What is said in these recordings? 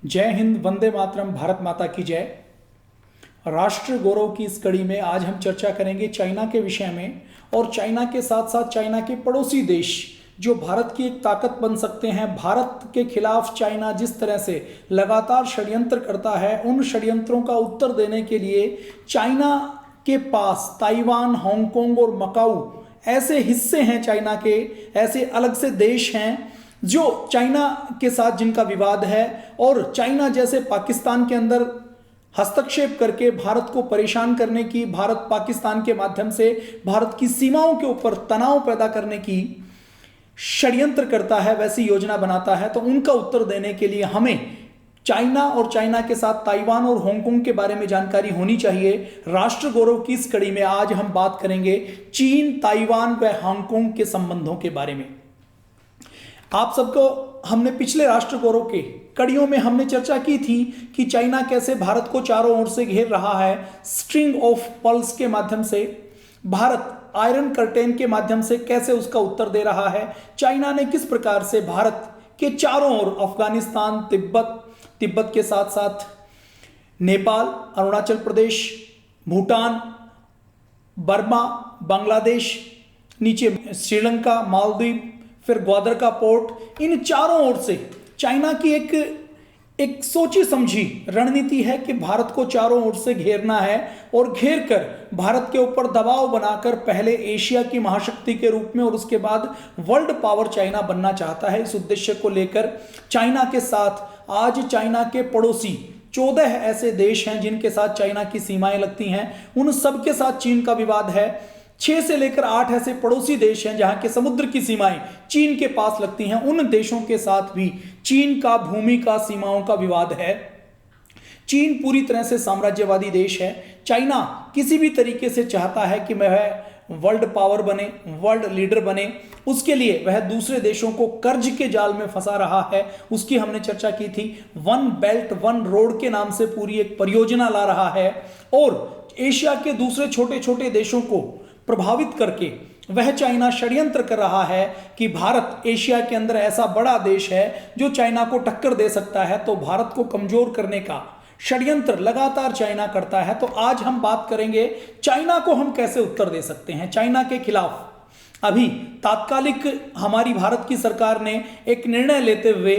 जय हिंद, वंदे मातरम, भारत माता की जय। राष्ट्र गौरव की इस कड़ी में आज हम चर्चा करेंगे चाइना के विषय में, और चाइना के साथ साथ चाइना के पड़ोसी देश जो भारत की एक ताकत बन सकते हैं। भारत के खिलाफ चाइना जिस तरह से लगातार षड्यंत्र करता है, उन षड्यंत्रों का उत्तर देने के लिए चाइना के पास ताइवान, हांगकांग और मकाऊ ऐसे हिस्से हैं चाइना के, ऐसे अलग से देश हैं जो चाइना के साथ जिनका विवाद है, और चाइना जैसे पाकिस्तान के अंदर हस्तक्षेप करके भारत को परेशान करने की, भारत पाकिस्तान के माध्यम से भारत की सीमाओं के ऊपर तनाव पैदा करने की षड्यंत्र करता है, वैसी योजना बनाता है। तो उनका उत्तर देने के लिए हमें चाइना और चाइना के साथ ताइवान और हांगकांग के बारे में जानकारी होनी चाहिए। राष्ट्र गौरव की इस कड़ी में आज हम बात करेंगे चीन, ताइवान व हांगकांग के संबंधों के बारे में। आप सबको हमने पिछले राष्ट्र गौरव के कड़ियों में हमने चर्चा की थी कि चाइना कैसे भारत को चारों ओर से घेर रहा है, स्ट्रिंग ऑफ पर्ल्स के माध्यम से। भारत आयरन कर्टेन के माध्यम से कैसे उसका उत्तर दे रहा है। चाइना ने किस प्रकार से भारत के चारों ओर अफगानिस्तान, तिब्बत के साथ साथ नेपाल, अरुणाचल प्रदेश, भूटान, बर्मा, बांग्लादेश, नीचे श्रीलंका, मालदीव, फिर ग्वादर का पोर्ट, इन चारों ओर से चाइना की एक सोची समझी रणनीति है कि भारत को चारों ओर से घेरना है, और घेर कर भारत के ऊपर दबाव बनाकर पहले एशिया की महाशक्ति के रूप में और उसके बाद वर्ल्ड पावर चाइना बनना चाहता है। इस उद्देश्य को लेकर चाइना के साथ आज चाइना के पड़ोसी 14 ऐसे देश हैं जिनके साथ चाइना की सीमाएं लगती हैं। उन सब के साथ चीन का विवाद है। 6 से लेकर 8 ऐसे पड़ोसी देश हैं जहां के समुद्र की सीमाएं चीन के पास लगती हैं। उन देशों के साथ भी चीन का भूमि का, सीमाओं का विवाद है। चीन पूरी तरह से साम्राज्यवादी देश है। चाइना किसी भी तरीके से चाहता है कि वह वर्ल्ड पावर बने, वर्ल्ड लीडर बने। उसके लिए वह दूसरे देशों को कर्ज के जाल में फंसा रहा है। उसकी हमने चर्चा की थी। वन बेल्ट वन रोड के नाम से पूरी एक परियोजना ला रहा है, और एशिया के दूसरे छोटे छोटे देशों को प्रभावित करके वह चाइना षड्यंत्र कर रहा है कि भारत एशिया के अंदर ऐसा बड़ा देश है जो चाइना को टक्कर दे सकता है। तो भारत को कमजोर करने का षड्यंत्र लगातार चाइना करता है। तो आज हम बात करेंगे चाइना को हम कैसे उत्तर दे सकते हैं। चाइना के खिलाफ अभी तात्कालिक हमारी भारत की सरकार ने एक निर्णय लेते हुए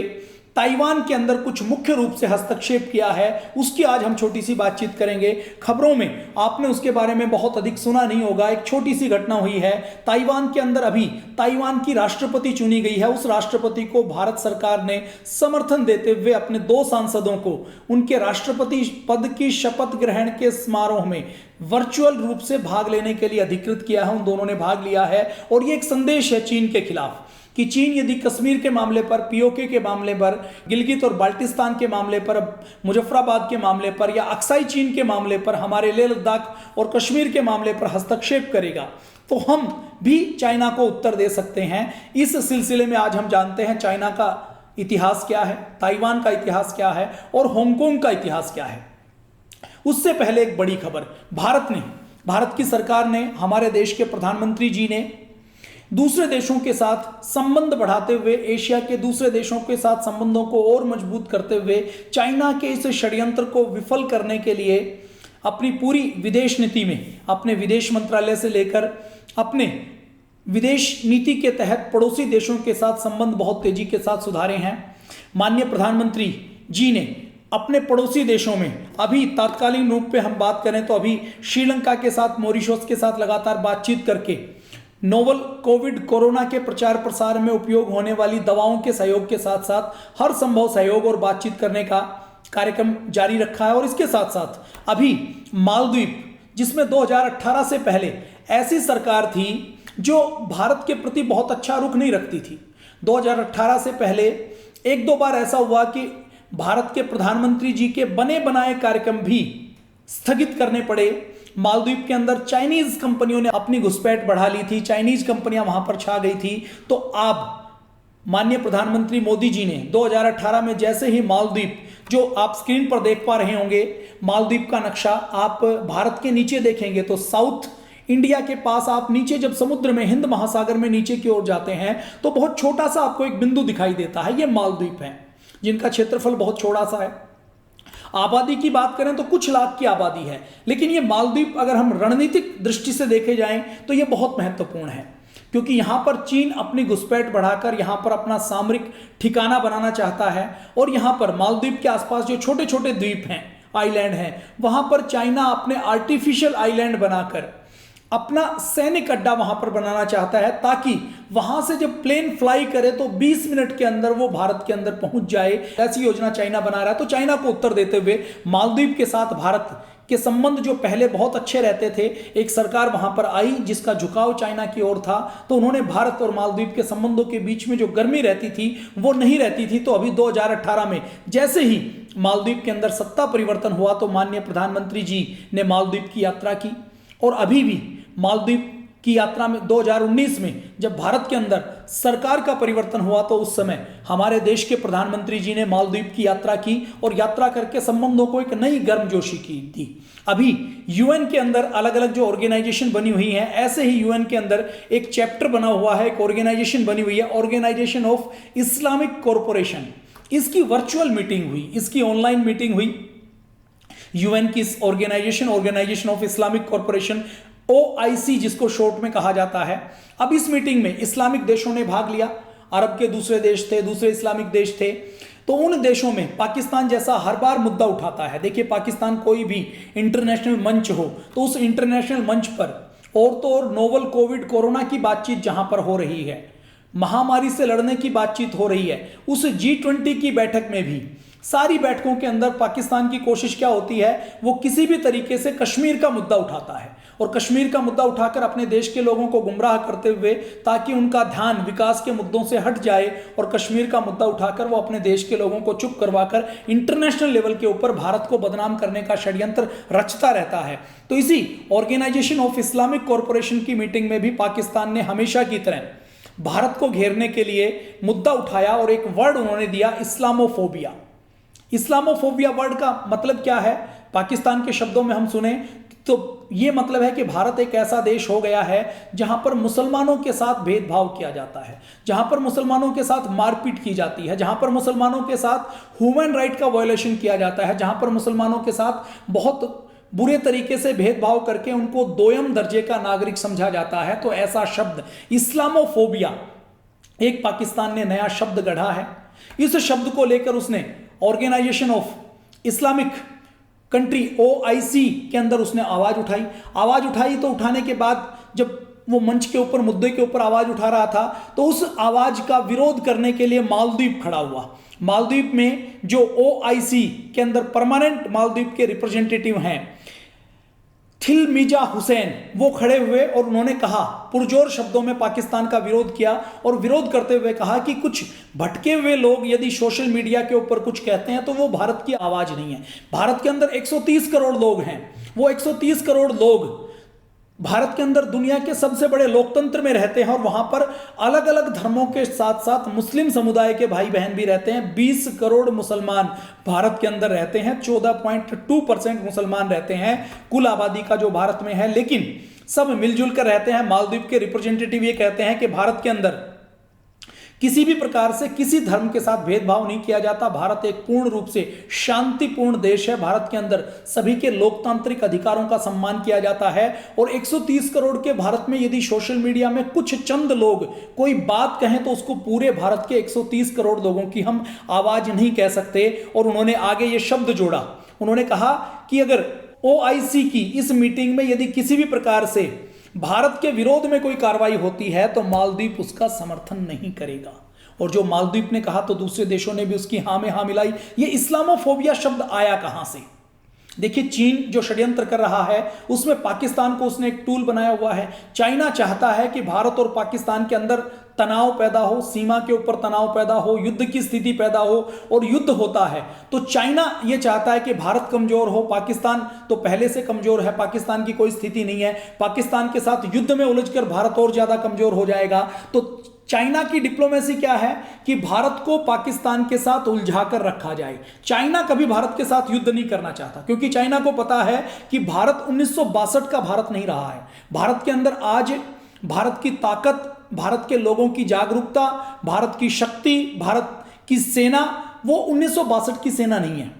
ताइवान के अंदर कुछ मुख्य रूप से हस्तक्षेप किया है। उसकी आज हम छोटी सी बातचीत करेंगे। खबरों में आपने उसके बारे में बहुत अधिक सुना नहीं होगा। एक छोटी सी घटना हुई है ताइवान के अंदर। अभी ताइवान की राष्ट्रपति चुनी गई है। उस राष्ट्रपति को भारत सरकार ने समर्थन देते हुए अपने 2 सांसदों को उनके राष्ट्रपति पद की शपथ ग्रहण के समारोह में वर्चुअल रूप से भाग लेने के लिए अधिकृत किया है। उन दोनों ने भाग लिया है, और ये एक संदेश है चीन के खिलाफ कि चीन यदि कश्मीर के मामले पर, पीओके के मामले पर, गिलगित और बाल्टिस्तान के मामले पर, मुजफ्फराबाद के मामले पर, या अक्साई चीन के मामले पर, हमारे लेह लद्दाख और कश्मीर के मामले पर हस्तक्षेप करेगा, तो हम भी चाइना को उत्तर दे सकते हैं। इस सिलसिले में आज हम जानते हैं चाइना का इतिहास क्या है, ताइवान का इतिहास क्या है, और हांगकांग का इतिहास क्या है। उससे पहले एक बड़ी खबर, भारत की सरकार ने, हमारे देश के प्रधानमंत्री जी ने दूसरे देशों के साथ संबंध बढ़ाते हुए, एशिया के दूसरे देशों के साथ संबंधों को और मजबूत करते हुए चाइना के इस षड्यंत्र को विफल करने के लिए अपनी पूरी विदेश नीति में, अपने विदेश मंत्रालय से लेकर अपने विदेश नीति के तहत पड़ोसी देशों के साथ संबंध बहुत तेजी के साथ सुधारे हैं। माननीय प्रधानमंत्री जी ने अपने पड़ोसी देशों में अभी तात्कालिक रूप पे हम बात करें तो अभी श्रीलंका के साथ, मॉरिशस के साथ लगातार बातचीत करके नोवल कोविड कोरोना के प्रचार प्रसार में उपयोग होने वाली दवाओं के सहयोग के साथ साथ हर संभव सहयोग और बातचीत करने का कार्यक्रम जारी रखा है। और इसके साथ साथ अभी मालदीव, जिसमें 2018 से पहले ऐसी सरकार थी जो भारत के प्रति बहुत अच्छा रुख नहीं रखती थी। 2018 से पहले 1-2 बार ऐसा हुआ कि भारत के प्रधानमंत्री जी के बने बनाए कार्यक्रम भी स्थगित करने पड़े। मालदीव के अंदर चाइनीज कंपनियों ने अपनी घुसपैठ बढ़ा ली थी, चाइनीज कंपनियां वहां पर छा गई थी। तो अब माननीय प्रधानमंत्री मोदी जी ने 2018 में जैसे ही मालदीव, जो आप स्क्रीन पर देख पा रहे होंगे, मालदीव का नक्शा आप भारत के नीचे देखेंगे तो साउथ इंडिया के पास आप नीचे जब समुद्र में, हिंद महासागर में नीचे की ओर जाते हैं तो बहुत छोटा सा आपको एक बिंदु दिखाई देता है, ये मालदीव है। जिनका क्षेत्रफल बहुत छोटा सा है। आबादी की बात करें तो कुछ लाख की आबादी है, लेकिन ये मालदीव अगर हम रणनीतिक दृष्टि से देखे जाएं तो ये बहुत महत्वपूर्ण है, क्योंकि यहां पर चीन अपनी घुसपैठ बढ़ाकर यहां पर अपना सामरिक ठिकाना बनाना चाहता है। और यहां पर मालदीव के आसपास जो छोटे छोटे द्वीप हैं, आइलैंड हैं, वहां पर चाइना अपने आर्टिफिशियल आइलैंड बनाकर अपना सैनिक अड्डा वहां पर बनाना चाहता है, ताकि वहां से जब प्लेन फ्लाई करे तो 20 मिनट के अंदर वो भारत के अंदर पहुंच जाए। ऐसी योजना चाइना बना रहा है। तो चाइना को उत्तर देते हुए मालदीव के साथ भारत के संबंध जो पहले बहुत अच्छे रहते थे, एक सरकार वहां पर आई जिसका झुकाव चाइना की ओर था, तो उन्होंने भारत और मालदीव के संबंधों के बीच में जो गर्मी रहती थी वो नहीं रहती थी। तो अभी 2018 में जैसे ही मालदीव के अंदर सत्ता परिवर्तन हुआ तो माननीय प्रधानमंत्री जी ने मालदीव की यात्रा की, और अभी भी मालदीव की यात्रा में 2019 में जब भारत के अंदर सरकार का परिवर्तन हुआ तो उस समय हमारे देश के प्रधानमंत्री जी ने मालदीव की यात्रा की और यात्रा करके संबंधों को एक नई गर्मजोशी की थी। अभी यूएन के अंदर अलग अलग जो ऑर्गेनाइजेशन बनी हुई हैं, ऐसे ही यूएन के अंदर एक चैप्टर बना हुआ है, एक ऑर्गेनाइजेशन बनी हुई है, ऑर्गेनाइजेशन ऑफ इस्लामिक कॉरपोरेशन। इसकी वर्चुअल मीटिंग हुई, इसकी ऑनलाइन मीटिंग हुई। यूएन की organisation of Islamic corporation, OIC जिसको शॉर्ट में कहा जाता है। अब इस मीटिंग में इस्लामिक देशों ने भाग लिया, अरब के दूसरे देश थे, दूसरे इस्लामिक देश थे। तो उन देशों में पाकिस्तान जैसा हर बार मुद्दा उठाता है। देखिए, पाकिस्तान कोई भी इंटरनेशनल मंच हो तो उस इंटरनेशनल मंच पर और तो और नोवल कोविड कोरोना की बातचीत जहां पर हो रही है, महामारी से लड़ने की बातचीत हो रही है, उस G20 की बैठक में भी सारी बैठकों के अंदर पाकिस्तान की कोशिश क्या होती है, वो किसी भी तरीके से कश्मीर का मुद्दा उठाता है और कश्मीर का मुद्दा उठाकर अपने देश के लोगों को गुमराह करते हुए, ताकि उनका ध्यान विकास के मुद्दों से हट जाए, और कश्मीर का मुद्दा उठाकर वो अपने देश के लोगों को चुप करवाकर इंटरनेशनल लेवल के ऊपर भारत को बदनाम करने का षड्यंत्र रचता रहता है। तो इसी ऑर्गेनाइजेशन ऑफ इस्लामिक कॉरपोरेशन की मीटिंग में भी पाकिस्तान ने हमेशा की तरह भारत को घेरने के लिए मुद्दा उठाया और एक वर्ड उन्होंने दिया, इस्लामोफोबिया। इस्लामोफोबिया वर्ड का मतलब क्या है, पाकिस्तान के शब्दों में हम सुने तो ये मतलब है कि भारत एक ऐसा देश हो गया है जहां पर मुसलमानों के साथ भेदभाव किया जाता है, जहां पर मुसलमानों के साथ मारपीट की जाती है, जहां पर मुसलमानों के साथ ह्यूमन राइट का वायलेशन किया जाता है, जहां पर मुसलमानों के साथ बहुत बुरे तरीके से भेदभाव करके उनको दोयम दर्जे का नागरिक समझा जाता है। तो ऐसा शब्द इस्लामोफोबिया एक पाकिस्तान ने नया शब्द गढ़ा है। इस शब्द को लेकर उसने organisation of Islamic country OIC के अंदर उसने आवाज उठाई। तो उठाने के बाद जब वो मंच के ऊपर मुद्दे के ऊपर आवाज उठा रहा था तो उस आवाज का विरोध करने के लिए मालदीव खड़ा हुआ। मालदीव में जो OIC के अंदर परमानेंट मालदीव के रिप्रेजेंटेटिव हैं थिलमिजा हुसैन, वो खड़े हुए और उन्होंने कहा, पुरजोर शब्दों में पाकिस्तान का विरोध किया और विरोध करते हुए कहा कि कुछ भटके हुए लोग यदि सोशल मीडिया के ऊपर कुछ कहते हैं तो वो भारत की आवाज नहीं है। भारत के अंदर 130 करोड़ लोग हैं, वो 130 करोड़ लोग भारत के अंदर दुनिया के सबसे बड़े लोकतंत्र में रहते हैं और वहां पर अलग अलग धर्मों के साथ साथ मुस्लिम समुदाय के भाई बहन भी रहते हैं। 20 करोड़ मुसलमान भारत के अंदर रहते हैं, 14.2% मुसलमान रहते हैं कुल आबादी का जो भारत में है, लेकिन सब मिलजुल कर रहते हैं। मालदीव के रिप्रेजेंटेटिव ये कहते हैं कि भारत के अंदर किसी भी प्रकार से किसी धर्म के साथ भेदभाव नहीं किया जाता। भारत एक पूर्ण रूप से शांतिपूर्ण देश है। भारत के अंदर सभी के लोकतांत्रिक अधिकारों का सम्मान किया जाता है और 130 करोड़ के भारत में यदि सोशल मीडिया में कुछ चंद लोग कोई बात कहें तो उसको पूरे भारत के 130 करोड़ लोगों की हम आवाज नहीं कह सकते। और उन्होंने आगे ये शब्द जोड़ा, उन्होंने कहा कि अगर OIC की इस मीटिंग में यदि किसी भी प्रकार से भारत के विरोध में कोई कार्रवाई होती है तो मालदीव उसका समर्थन नहीं करेगा। और जो मालदीव ने कहा तो दूसरे देशों ने भी उसकी हाँ में हाँ मिलाई। ये इस्लामोफोबिया शब्द आया कहां से? देखिए, चीन जो षड्यंत्र कर रहा है उसमें पाकिस्तान को उसने एक टूल बनाया हुआ है। चाइना चाहता है कि भारत और पाकिस्तान के अंदर तनाव पैदा हो, सीमा के ऊपर तनाव पैदा हो, युद्ध की स्थिति पैदा हो, और युद्ध होता है तो चाइना ये चाहता है कि भारत कमजोर हो। पाकिस्तान तो पहले से कमजोर है, पाकिस्तान की कोई स्थिति नहीं है, पाकिस्तान के साथ युद्ध में उलझकर भारत और ज्यादा कमजोर हो जाएगा। तो चाइना की डिप्लोमेसी क्या है कि भारत को पाकिस्तान के साथ उलझाकर रखा जाए। चाइना कभी भारत के साथ युद्ध नहीं करना चाहता, क्योंकि चाइना को पता है कि भारत 1962 का भारत नहीं रहा है। भारत के अंदर आज भारत की ताकत, भारत के लोगों की जागरूकता, भारत की शक्ति, भारत की सेना वो 1962 की सेना नहीं है।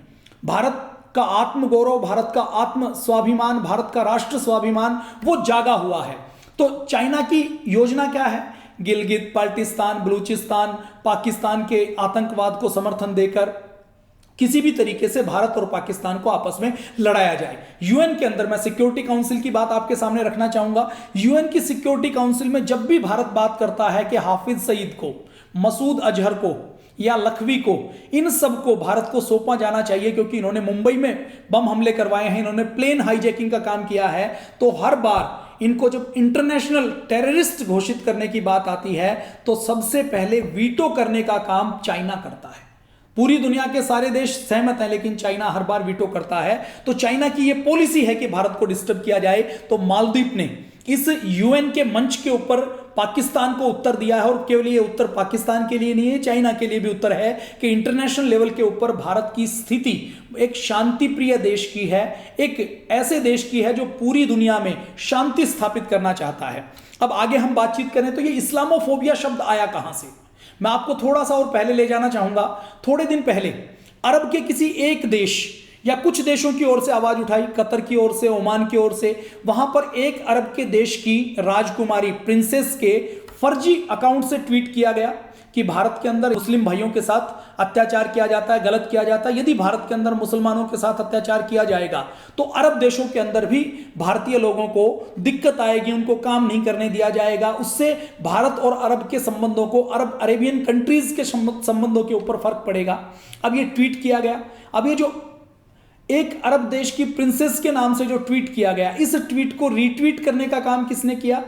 भारत का आत्मगौरव, भारत का आत्म स्वाभिमान, भारत का राष्ट्र स्वाभिमान वो जागा हुआ है। तो चाइना की योजना क्या है? गिलगित बाल्टिस्तान, बलूचिस्तान, पाकिस्तान के आतंकवाद को समर्थन देकर किसी भी तरीके से भारत और पाकिस्तान को आपस में लड़ाया जाए। यूएन के अंदर, मैं सिक्योरिटी काउंसिल की बात आपके सामने रखना चाहूंगा, यूएन की सिक्योरिटी काउंसिल में जब भी भारत बात करता है कि हाफिज सईद को, मसूद अजहर को या लखवी को, इन सब को भारत को सौंपा जाना चाहिए, क्योंकि इन्होंने मुंबई में बम हमले करवाए हैं, इन्होंने प्लेन हाईजैकिंग का काम किया है, तो हर बार इनको जब इंटरनेशनल टेररिस्ट घोषित करने की बात आती है तो सबसे पहले वीटो करने का काम चाइना करता है। पूरी दुनिया के सारे देश सहमत हैं, लेकिन चाइना हर बार वीटो करता है। तो चाइना की यह पॉलिसी है कि भारत को डिस्टर्ब किया जाए। तो मालदीव ने इस यूएन के मंच के ऊपर पाकिस्तान को उत्तर दिया है, और केवल ये उत्तर पाकिस्तान के लिए नहीं है, चाइना के लिए भी उत्तर है कि इंटरनेशनल लेवल के ऊपर भारत की स्थिति एक शांति प्रिय देश की है, एक ऐसे देश की है जो पूरी दुनिया में शांति स्थापित करना चाहता है। अब आगे हम बातचीत करें तो ये इस्लामोफोबिया शब्द आया कहां से? मैं आपको थोड़ा सा और पहले ले जाना चाहूंगा। थोड़े दिन पहले अरब के किसी एक देश या कुछ देशों की ओर से आवाज उठाई, कतर की ओर से, ओमान की ओर से, वहां पर एक अरब के देश की राजकुमारी प्रिंसेस के फर्जी अकाउंट से ट्वीट किया गया कि भारत के अंदर मुस्लिम भाइयों के साथ अत्याचार किया जाता है, गलत किया जाता है। यदि भारत के अंदर मुसलमानों के साथ अत्याचार किया जाएगा तो अरब देशों के अंदर भी भारतीय लोगों को दिक्कत आएगी, उनको काम नहीं करने दिया जाएगा। उससे भारत और अरब के संबंधों को, अरब अरेबियन कंट्रीज के संबंधों के ऊपर फर्क पड़ेगा। अब ये ट्वीट किया गया। अब ये जो एक अरब देश की प्रिंसेस के नाम से जो ट्वीट किया गया, इस ट्वीट को रीट्वीट करने का काम किसने किया?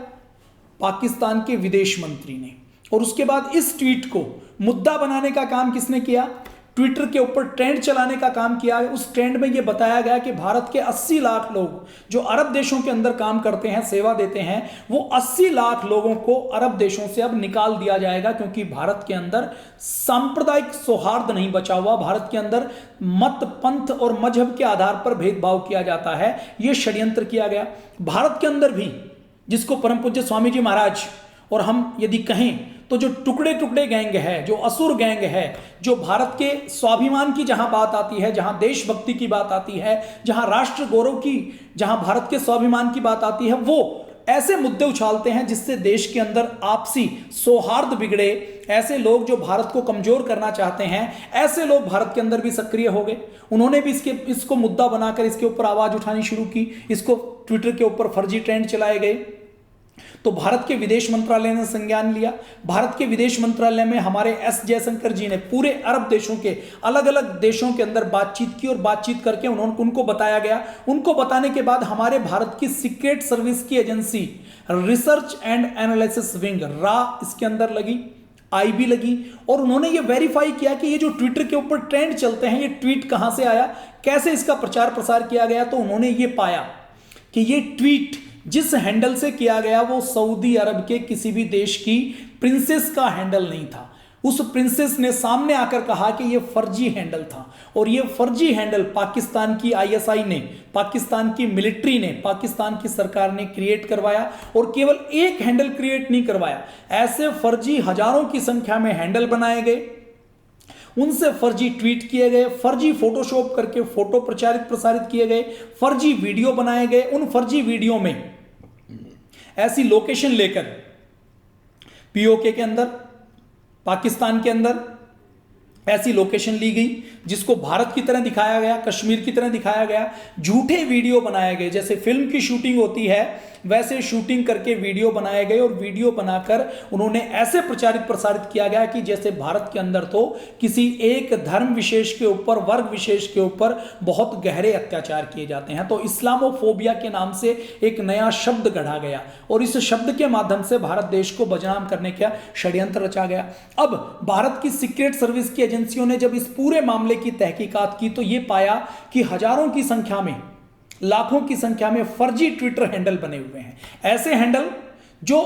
पाकिस्तान के विदेश मंत्री ने। और उसके बाद इस ट्वीट को मुद्दा बनाने का काम किसने किया? ट्विटर के ऊपर ट्रेंड चलाने का काम किया। उस ट्रेंड में यह बताया गया कि भारत के 80 लाख लोग जो अरब देशों के अंदर काम करते हैं, सेवा देते हैं, वो 80 लाख लोगों को अरब देशों से अब निकाल दिया जाएगा, क्योंकि भारत के अंदर सांप्रदायिक सौहार्द नहीं बचा हुआ। भारत के अंदर मत, पंथ और मजहब के आधार पर भेदभाव किया जाता है। यह षड्यंत्र किया गया। भारत के अंदर भी, जिसको परम पूज्य स्वामी जी महाराज, और हम यदि कहें तो जो टुकड़े टुकड़े गैंग है, जो असुर गैंग है, जो भारत के स्वाभिमान की जहां बात आती है, जहां देशभक्ति की बात आती है, जहां राष्ट्र गौरव की, जहां भारत के स्वाभिमान की बात आती है, वो ऐसे मुद्दे उछालते हैं जिससे देश के अंदर आपसी सौहार्द बिगड़े। ऐसे लोग जो भारत को कमजोर करना चाहते हैं, ऐसे लोग भारत के अंदर भी सक्रिय हो गए। उन्होंने भी इसको मुद्दा बनाकर इसके ऊपर आवाज उठानी शुरू की। इसको ट्विटर के ऊपर फर्जी ट्रेंड चलाए गए। तो भारत के विदेश मंत्रालय ने संज्ञान लिया। भारत के विदेश मंत्रालय में हमारे एस जयशंकर जी ने पूरे अरब देशों के, अलग अलग देशों के अंदर बातचीत की, और बातचीत करके उनको बताया गया। उनको बताने के बाद हमारे भारत की सीक्रेट सर्विस की agency research and analysis wing, रा इसके अंदर लगी, आईबी लगी, और उन्होंने ये वेरीफाई किया कि ये जो ट्विटर के ऊपर ट्रेंड चलते हैं, ये ट्वीट कहां से आया, कैसे इसका प्रचार प्रसार किया गया। तो उन्होंने ये पाया कि ये ट्वीट जिस हैंडल से किया गया वो सऊदी अरब के किसी भी देश की प्रिंसेस का हैंडल नहीं था। उस प्रिंसेस ने सामने आकर कहा कि यह फर्जी हैंडल था, और यह फर्जी हैंडल पाकिस्तान की आईएसआई ने, पाकिस्तान की मिलिट्री ने, पाकिस्तान की सरकार ने क्रिएट करवाया। और केवल एक हैंडल क्रिएट नहीं करवाया, ऐसे फर्जी हजारों की संख्या में हैंडल बनाए गए, उनसे फर्जी ट्वीट किए गए, फर्जी फोटोशॉप करके फोटो प्रसारित किए गए, फर्जी वीडियो बनाए गए। उन फर्जी वीडियो में ऐसी लोकेशन लेकर पीओके के अंदर, पाकिस्तान के अंदर ऐसी लोकेशन ली गई जिसको भारत की तरह दिखाया गया, कश्मीर की तरह दिखाया गया। झूठे वीडियो बनाए गए, जैसे फिल्म की शूटिंग होती है वैसे शूटिंग करके वीडियो बनाए गए, और वीडियो बनाकर उन्होंने ऐसे प्रसारित किया गया कि जैसे भारत के अंदर तो किसी एक धर्म विशेष के ऊपर, वर्ग विशेष के ऊपर बहुत गहरे अत्याचार किए जाते हैं। तो इस्लामोफोबिया के नाम से एक नया शब्द गढ़ा गया, और इस शब्द के माध्यम से भारत देश को बदनाम करने का षड्यंत्र रचा गया। अब भारत की सीक्रेट सर्विस की एजेंसियों ने जब इस पूरे मामले की तहकीकात की तो यह पाया कि हजारों की संख्या में, लाखों की संख्या में फर्जी ट्विटर हैंडल बने हुए हैं। ऐसे हैंडल जो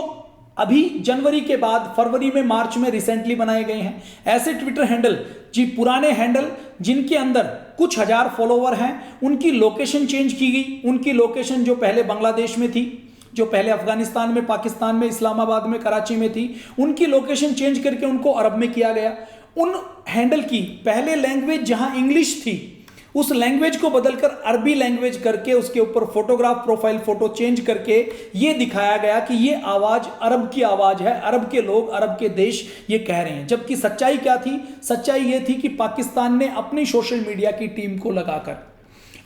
अभी जनवरी के बाद फरवरी में, मार्च में रिसेंटली बनाए गए हैं। ऐसे ट्विटर हैंडल जी, पुराने हैंडल जिनके अंदर कुछ हजार फॉलोवर हैं, उनकी लोकेशन चेंज की गई। उनकी लोकेशन जो पहले बांग्लादेश में थी, जो पहले अफगानिस्तान में, पाकिस्तान में, इस्लामाबाद में, कराची में थी, उनकी लोकेशन चेंज करके उनको अरब में किया गया। उन हैंडल की। पहले लैंग्वेज जहां इंग्लिश थी उस लैंग्वेज को बदलकर अरबी लैंग्वेज करके उसके ऊपर फोटोग्राफ प्रोफाइल फोटो चेंज करके ये दिखाया गया कि ये आवाज अरब की आवाज है, अरब के लोग, अरब के देश ये कह रहे हैं। जबकि सच्चाई क्या थी? सच्चाई ये थी कि पाकिस्तान ने अपनी सोशल मीडिया की टीम को लगाकर,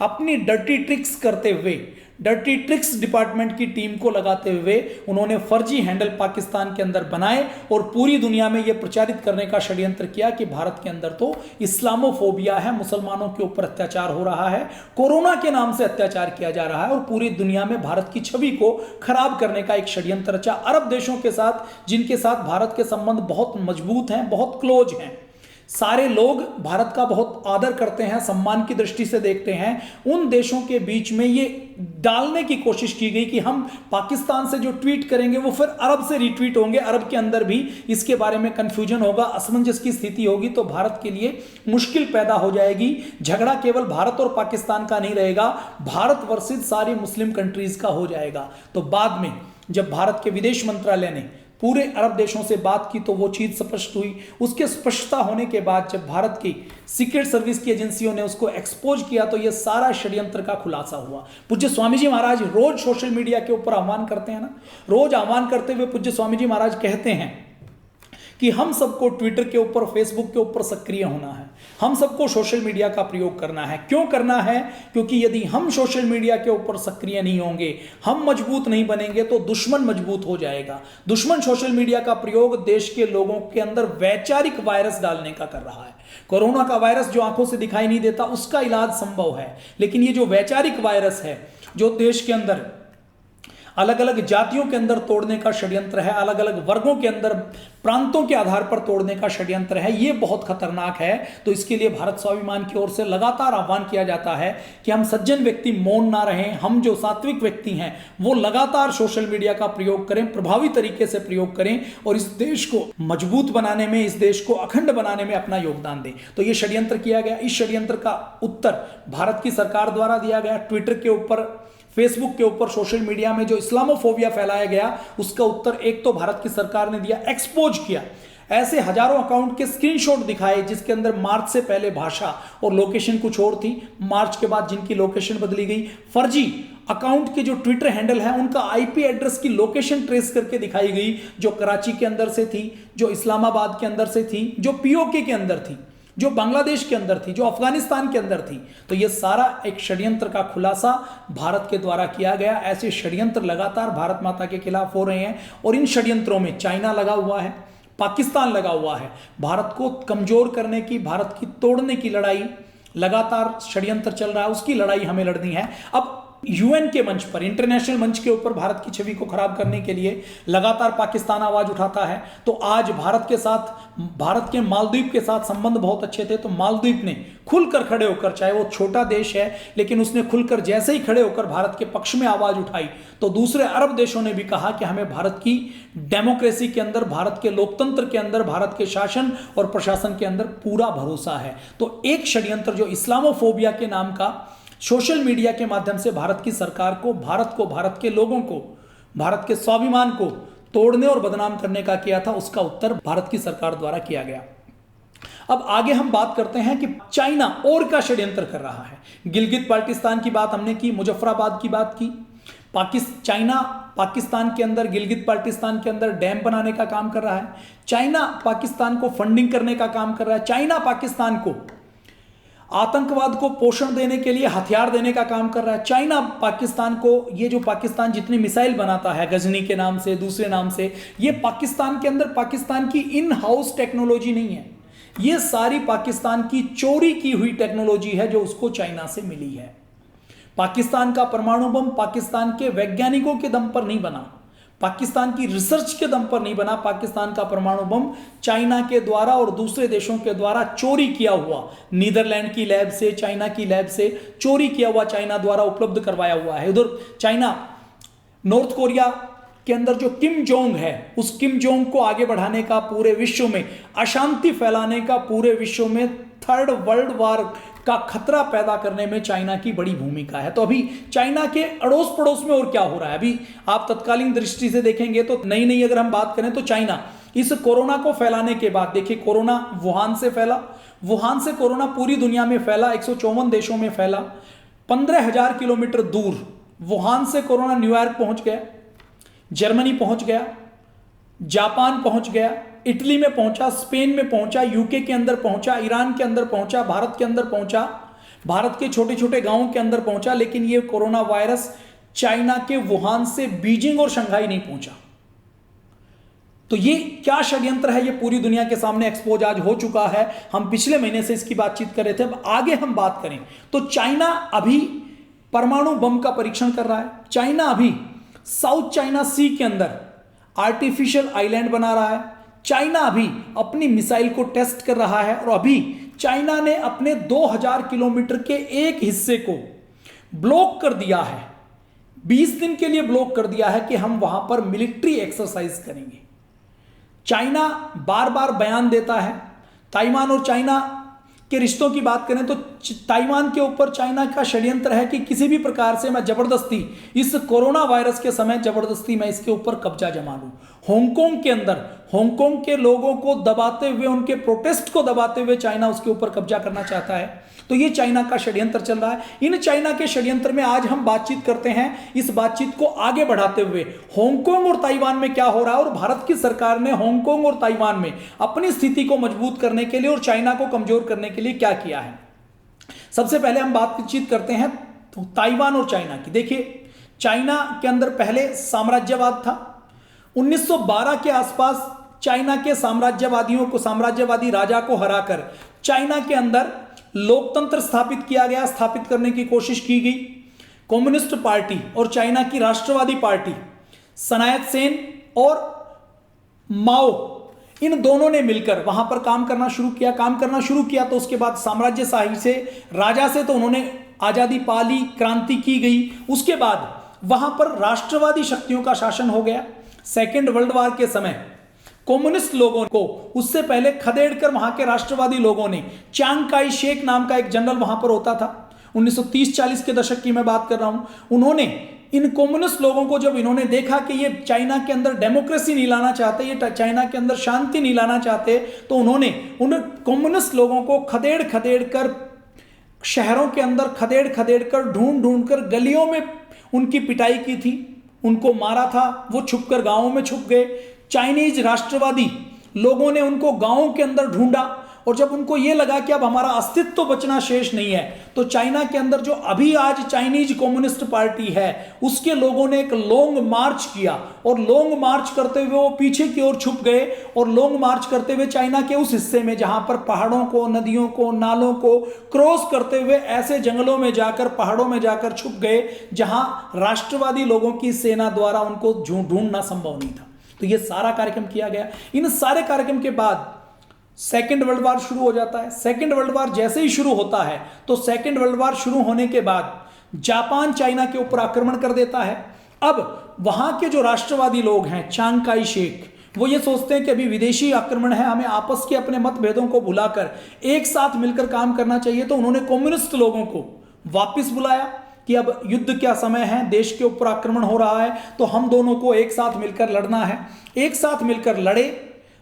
अपनी डर्टी ट्रिक्स करते हुए, डर्टी ट्रिक्स डिपार्टमेंट की टीम को लगाते हुए उन्होंने फर्जी हैंडल पाकिस्तान के अंदर बनाए और पूरी दुनिया में यह प्रचारित करने का षड्यंत्र किया कि भारत के अंदर तो इस्लामोफोबिया है, मुसलमानों के ऊपर अत्याचार हो रहा है, कोरोना के नाम से अत्याचार किया जा रहा है और पूरी दुनिया में भारत की छवि को खराब करने का एक षड्यंत्र रचा अरब देशों के साथ, जिनके साथ भारत के संबंध बहुत मजबूत हैं, बहुत क्लोज हैं। सारे लोग भारत का बहुत आदर करते हैं, सम्मान की दृष्टि से देखते हैं। उन देशों के बीच में ये डालने की कोशिश की गई कि हम पाकिस्तान से जो ट्वीट करेंगे वो फिर अरब से रिट्वीट होंगे, अरब के अंदर भी इसके बारे में कंफ्यूजन होगा, असमंजस की स्थिति होगी, तो भारत के लिए मुश्किल पैदा हो जाएगी। झगड़ा केवल भारत और पाकिस्तान का नहीं रहेगा, भारत वर्सेस सारी मुस्लिम कंट्रीज का हो जाएगा। तो बाद में जब भारत के विदेश मंत्रालय ने पूरे अरब देशों से बात की तो वो चीज स्पष्ट हुई। उसके स्पष्टता होने के बाद जब भारत की सीक्रेट सर्विस की एजेंसियों ने उसको एक्सपोज किया तो ये सारा षड्यंत्र का खुलासा हुआ। पूज्य स्वामी जी महाराज रोज सोशल मीडिया के ऊपर आह्वान करते हैं ना, रोज आह्वान करते हुए पूज्य स्वामी जी महाराज कहते हैं कि हम सबको ट्विटर के ऊपर, फेसबुक के ऊपर सक्रिय होना है, हम सबको सोशल मीडिया का प्रयोग करना है। क्यों करना है? क्योंकि यदि हम सोशल मीडिया के ऊपर सक्रिय नहीं होंगे, हम मजबूत नहीं बनेंगे तो दुश्मन मजबूत हो जाएगा। दुश्मन सोशल मीडिया का प्रयोग देश के लोगों के अंदर वैचारिक वायरस डालने का कर रहा है। कोरोना का वायरस जो आंखों से दिखाई नहीं देता उसका इलाज संभव है, लेकिन ये जो वैचारिक वायरस है जो देश के अंदर अलग अलग जातियों के अंदर तोड़ने का षड्यंत्र है, अलग अलग वर्गों के अंदर, प्रांतों के आधार पर तोड़ने का षड्यंत्र है, ये बहुत खतरनाक है। तो इसके लिए भारत स्वाभिमान की ओर से लगातार आह्वान किया जाता है कि हम सज्जन व्यक्ति मौन ना रहें, हम जो सात्विक व्यक्ति हैं वो लगातार सोशल मीडिया का प्रयोग करें, प्रभावी तरीके से प्रयोग करें और इस देश को मजबूत बनाने में, इस देश को अखंड बनाने में अपना योगदान दें। तो ये षड्यंत्र किया गया। इस षड्यंत्र का उत्तर भारत की सरकार द्वारा दिया गया। ट्विटर के ऊपर, फेसबुक के ऊपर, सोशल मीडिया में जो इस्लामोफोबिया फैलाया गया उसका उत्तर एक तो भारत की सरकार ने दिया, एक्सपोज किया। ऐसे हजारों अकाउंट के स्क्रीनशॉट दिखाए जिसके अंदर मार्च से पहले भाषा और लोकेशन कुछ और थी, मार्च के बाद जिनकी लोकेशन बदली गई। फर्जी अकाउंट के जो ट्विटर हैंडल है उनका आईपी एड्रेस की लोकेशन ट्रेस करके दिखाई गई, जो कराची के अंदर से थी, जो इस्लामाबाद के अंदर से थी, जो पीओके के अंदर थी, जो बांग्लादेश के अंदर थी, जो अफगानिस्तान के अंदर थी। तो ये सारा एक षड्यंत्र का खुलासा भारत के द्वारा किया गया। ऐसे षड्यंत्र लगातार भारत माता के खिलाफ हो रहे हैं और इन षड्यंत्रों में चाइना लगा हुआ है, पाकिस्तान लगा हुआ है। भारत को कमजोर करने की, भारत की तोड़ने की लड़ाई लगातार षड्यंत्र चल रहा है, उसकी लड़ाई हमें लड़नी है। अब यूएन के मंच पर, इंटरनेशनल मंच के ऊपर भारत की छवि को खराब करने के लिए लगातार पाकिस्तान आवाज उठाता है। तो आज भारत के साथ, भारत के मालदीव के साथ संबंध बहुत अच्छे थे, तो मालदीव ने खुलकर खड़े होकर, चाहे वो छोटा देश है लेकिन उसने खुलकर जैसे ही खड़े होकर भारत के पक्ष में आवाज उठाई तो दूसरे अरब देशों ने भी कहा कि हमें भारत की डेमोक्रेसी के अंदर, भारत के लोकतंत्र के अंदर, भारत के शासन और प्रशासन के अंदर पूरा भरोसा है। तो एक षड्यंत्र जो इस्लामोफोबिया के नाम का सोशल मीडिया के माध्यम से भारत की सरकार को, भारत के लोगों को, भारत के स्वाभिमान को तोड़ने और बदनाम करने का किया था, उसका उत्तर भारत की सरकार द्वारा किया गया। अब आगे हम बात करते हैं कि चाइना और क्या षड्यंत्र कर रहा है। गिलगित बाल्टिस्तान की बात हमने की, मुजफ्फराबाद की बात की। चाइना पाकिस्तान के अंदर, गिलगित बाल्टिस्तान के अंदर डैम बनाने का काम कर रहा है। चाइना पाकिस्तान को फंडिंग करने का काम कर रहा है। चाइना पाकिस्तान को आतंकवाद को पोषण देने के लिए हथियार देने का काम कर रहा है। चाइना पाकिस्तान को, ये जो पाकिस्तान जितनी मिसाइल बनाता है गजनी के नाम से, दूसरे नाम से, ये पाकिस्तान के अंदर पाकिस्तान की इन हाउस टेक्नोलॉजी नहीं है, ये सारी पाकिस्तान की चोरी की हुई टेक्नोलॉजी है जो उसको चाइना से मिली है। पाकिस्तान का परमाणु बम पाकिस्तान के वैज्ञानिकों के दम पर नहीं बना, पाकिस्तान की रिसर्च के दम पर नहीं बना। पाकिस्तान का परमाणु बम चाइना के द्वारा और दूसरे देशों के द्वारा चोरी किया हुआ, नीदरलैंड की लैब से, चाइना की लैब से चोरी किया हुआ, चाइना द्वारा उपलब्ध करवाया हुआ है। उधर चाइना, नॉर्थ कोरिया के अंदर जो किम जोंग है, उस किम जोंग को आगे बढ़ाने का, पूरे विश्व में अशांति फैलाने का, पूरे विश्व में थर्ड वर्ल्ड वॉर का खतरा पैदा करने में चाइना की बड़ी भूमिका है। तो अभी चाइना के अड़ोस पड़ोस में और क्या हो रहा है, अभी आप तत्कालीन दृष्टि से देखेंगे तो नई अगर हम बात करें तो चाइना इस कोरोना को फैलाने के बाद देखिए, कोरोना वुहान से फैला, वुहान से कोरोना पूरी दुनिया में फैला, 154 देशों में फैला, 15,000 किलोमीटर दूर वुहान से कोरोना न्यूयॉर्क पहुंच गया, जर्मनी पहुंच गया, जापान पहुंच गया, इटली में पहुंचा, स्पेन में पहुंचा, यूके के अंदर पहुंचा, ईरान के अंदर पहुंचा, भारत के अंदर पहुंचा, भारत के छोटे छोटे गांवों के अंदर पहुंचा। लेकिन यह कोरोना वायरस चाइना के वुहान से बीजिंग और शंघाई नहीं पहुंचा। तो ये क्या षड्यंत्र है, ये पूरी दुनिया के सामने एक्सपोज आज हो चुका है। हम पिछले महीने से इसकी बातचीत कर रहे थे। अब आगे हम बात करें तो चाइना अभी परमाणु बम का परीक्षण कर रहा है। चाइना अभी साउथ चाइना सी के अंदर आर्टिफिशियल आइलैंड बना रहा है। चाइना अभी अपनी मिसाइल को टेस्ट कर रहा है और अभी चाइना ने अपने 2000 किलोमीटर के एक हिस्से को ब्लॉक कर दिया है, 20 दिन के लिए ब्लॉक कर दिया है कि हम वहां पर मिलिट्री एक्सरसाइज करेंगे। चाइना बार बार बयान देता है। ताइवान और चाइना के रिश्तों की बात करें तो ताइवान के ऊपर चाइना का षड्यंत्र है कि किसी भी प्रकार से मैं जबरदस्ती इस कोरोना वायरस के समय जबरदस्ती मैं इसके ऊपर कब्जा जमा लूं। हांगकांग के अंदर हांगकांग के लोगों को दबाते हुए, उनके प्रोटेस्ट को दबाते हुए चाइना उसके ऊपर कब्जा करना चाहता है। तो ये चाइना का षड्यंत्र चल रहा है। इन चाइना के षड्यंत्र में आज हम बातचीत करते हैं। इस बातचीत को आगे बढ़ाते हुए हांगकांग और ताइवान में क्या हो रहा है और भारत की सरकार ने हांगकांग और ताइवान में अपनी स्थिति को मजबूत करने के लिए और चाइना को कमजोर करने के लिए क्या किया है। सबसे पहले हम बातचीत करते हैं तो ताइवान और चाइना की। देखिए, चाइना के अंदर पहले साम्राज्यवाद था। 1912 के आसपास चाइना के साम्राज्यवादी राजा को हराकर चाइना के अंदर लोकतंत्र स्थापित करने की कोशिश की गई। कम्युनिस्ट पार्टी और चाइना की राष्ट्रवादी पार्टी सनायत सेन और माओ, इन दोनों ने मिलकर वहां पर काम करना शुरू किया। तो उसके बाद साम्राज्यशाही से, राजा से तो उन्होंने आजादी पा ली, क्रांति की गई। उसके बाद वहां पर राष्ट्रवादी शक्तियों का शासन हो गया। सेकेंड वर्ल्ड वॉर के समय कम्युनिस्ट लोगों को उससे पहले खदेड़कर वहां के राष्ट्रवादी लोगों ने, चांग काई शेक नाम का एक जनरल वहां पर होता था, 1930-40 के दशक की मैं बात कर रहा हूं, उन्होंने इन कम्युनिस्ट लोगों को, जब इन्होंने देखा कि ये चाइना के अंदर डेमोक्रेसी नहीं लाना चाहते, ये चाइना के अंदर शांति नहीं लाना चाहते, तो उन्होंने उन कम्युनिस्ट लोगों को खदेड़ कर शहरों के अंदर खदेड़ कर ढूंढ कर गलियों में उनकी पिटाई की थी, उनको मारा था। वो छुपकर गांवों में छुप गए। चाइनीज राष्ट्रवादी लोगों ने उनको गांवों के अंदर ढूंढा और जब उनको यह लगा कि अब हमारा अस्तित्व तो बचना शेष नहीं है, तो चाइना के अंदर जो अभी आज चाइनीज कम्युनिस्ट पार्टी है उसके लोगों ने एक लॉन्ग मार्च किया और लॉन्ग मार्च करते हुए वो पीछे की ओर छुप गए और लॉन्ग मार्च करते हुए चाइना के उस हिस्से में जहां पर पहाड़ों को, नदियों को, नालों को क्रॉस करते हुए ऐसे जंगलों में जाकर, पहाड़ों में जाकर छुप गए जहां राष्ट्रवादी लोगों की सेना द्वारा उनको ढूंढना संभव नहीं था। तो ये सारा कार्यक्रम किया गया। इन सारे कार्यक्रम के बाद सेकेंड वर्ल्ड वॉर शुरू हो जाता है। सेकेंड वर्ल्ड वॉर जैसे ही शुरू होता है तो सेकेंड वर्ल्ड वॉर शुरू होने के बाद जापान चाइना के ऊपर आक्रमण कर देता है। अब वहां के जो राष्ट्रवादी लोग हैं, चांग काई शेक, वो ये सोचते हैं कि अभी विदेशी आक्रमण है, हमें आपस के अपने मतभेदों को भुलाकर एक साथ मिलकर काम करना चाहिए। तो उन्होंने कम्युनिस्ट लोगों को वापस बुलाया कि अब युद्ध क्या समय है, देश के ऊपर आक्रमण हो रहा है, तो हम दोनों को एक साथ मिलकर लड़ना है। एक साथ मिलकर लड़े।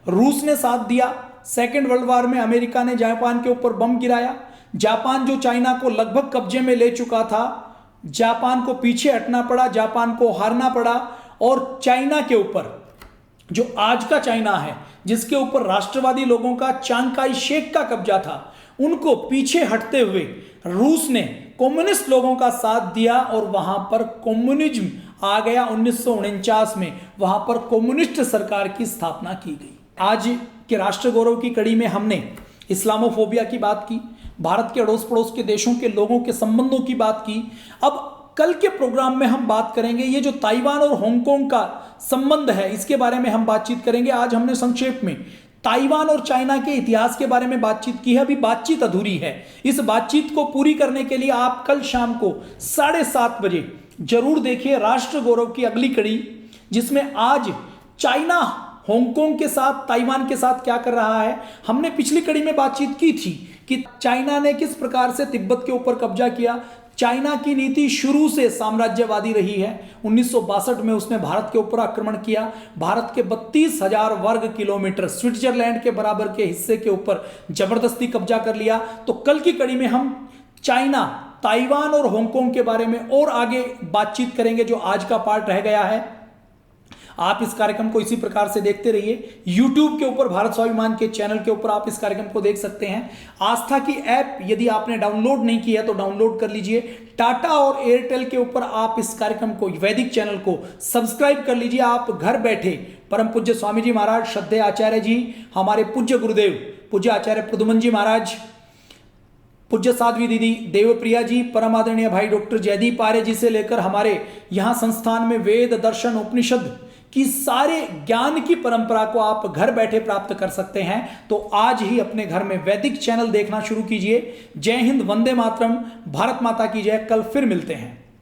रूस ने साथ दिया। सेकेंड वर्ल्ड वॉर में अमेरिका ने जापान के ऊपर बम गिराया। जापान जो चाइना को लगभग कब्जे में ले चुका था, जापान को पीछे हटना पड़ा, जापान को हारना पड़ा और चाइना के ऊपर, जो आज का चाइना है जिसके ऊपर राष्ट्रवादी लोगों का, चांग काई शेक का कब्जा था, उनको पीछे हटते हुए रूस ने कम्युनिस्ट लोगों का साथ दिया और वहां पर कम्युनिज्म आ गया। 1949 में वहां पर कम्युनिस्ट सरकार की स्थापना की गई। आज के राष्ट्र गौरव की कड़ी में हमने इस्लामोफोबिया की बात की, भारत के अड़ोस पड़ोस के देशों के लोगों के संबंधों की बात की। अब कल के प्रोग्राम में हम बात करेंगे ये जो ताइवान और हांगकांग का संबंध है, इसके बारे में हम बातचीत करेंगे। आज हमने संक्षेप में ताइवान और चाइना के इतिहास के बारे में बातचीत की है। अभी बातचीत अधूरी है। इस बातचीत को पूरी करने के लिए आप कल शाम को 7:30 बजे जरूर देखिए राष्ट्र गौरव की अगली कड़ी, जिसमें आज चाइना हांगकांग के साथ, ताइवान के साथ क्या कर रहा है। हमने पिछली कड़ी में बातचीत की थी कि चाइना ने किस प्रकार से तिब्बत के ऊपर कब्जा किया, चाइना की नीति शुरू से साम्राज्यवादी रही है। 1962 में उसने भारत के ऊपर आक्रमण किया, भारत के 32,000 वर्ग किलोमीटर स्विट्जरलैंड के बराबर के हिस्से के ऊपर जबरदस्ती कब्जा कर लिया। तो कल की कड़ी में हम चाइना, ताइवान और हांगकांग के बारे में और आगे बातचीत करेंगे, जो आज का पार्ट रह गया है। आप इस कार्यक्रम को इसी प्रकार से देखते रहिए। YouTube के ऊपर भारत स्वाभिमान के चैनल के ऊपर आप इस कार्यक्रम को देख सकते हैं। आस्था की ऐप यदि आपने डाउनलोड नहीं किया तो डाउनलोड कर लीजिए। टाटा और एयरटेल के ऊपर आप इस कार्यक्रम को, वैदिक चैनल को सब्सक्राइब कर लीजिए। आप घर बैठे परम पूज्य स्वामी जी महाराज, श्रद्धेय आचार्य जी, हमारे पूज्य गुरुदेव पूज्य आचार्य प्रद्युमन जी महाराज, पूज्य साध्वी दीदी देवप्रिया जी, परम आदरणीय भाई डॉक्टर जयदीप आर्य जी से लेकर हमारे यहाँ संस्थान में वेद, दर्शन, उपनिषद की सारे ज्ञान की परंपरा को आप घर बैठे प्राप्त कर सकते हैं। तो आज ही अपने घर में वैदिक चैनल देखना शुरू कीजिए। जय हिंद, वंदे मातरम, भारत माता की जय। कल फिर मिलते हैं।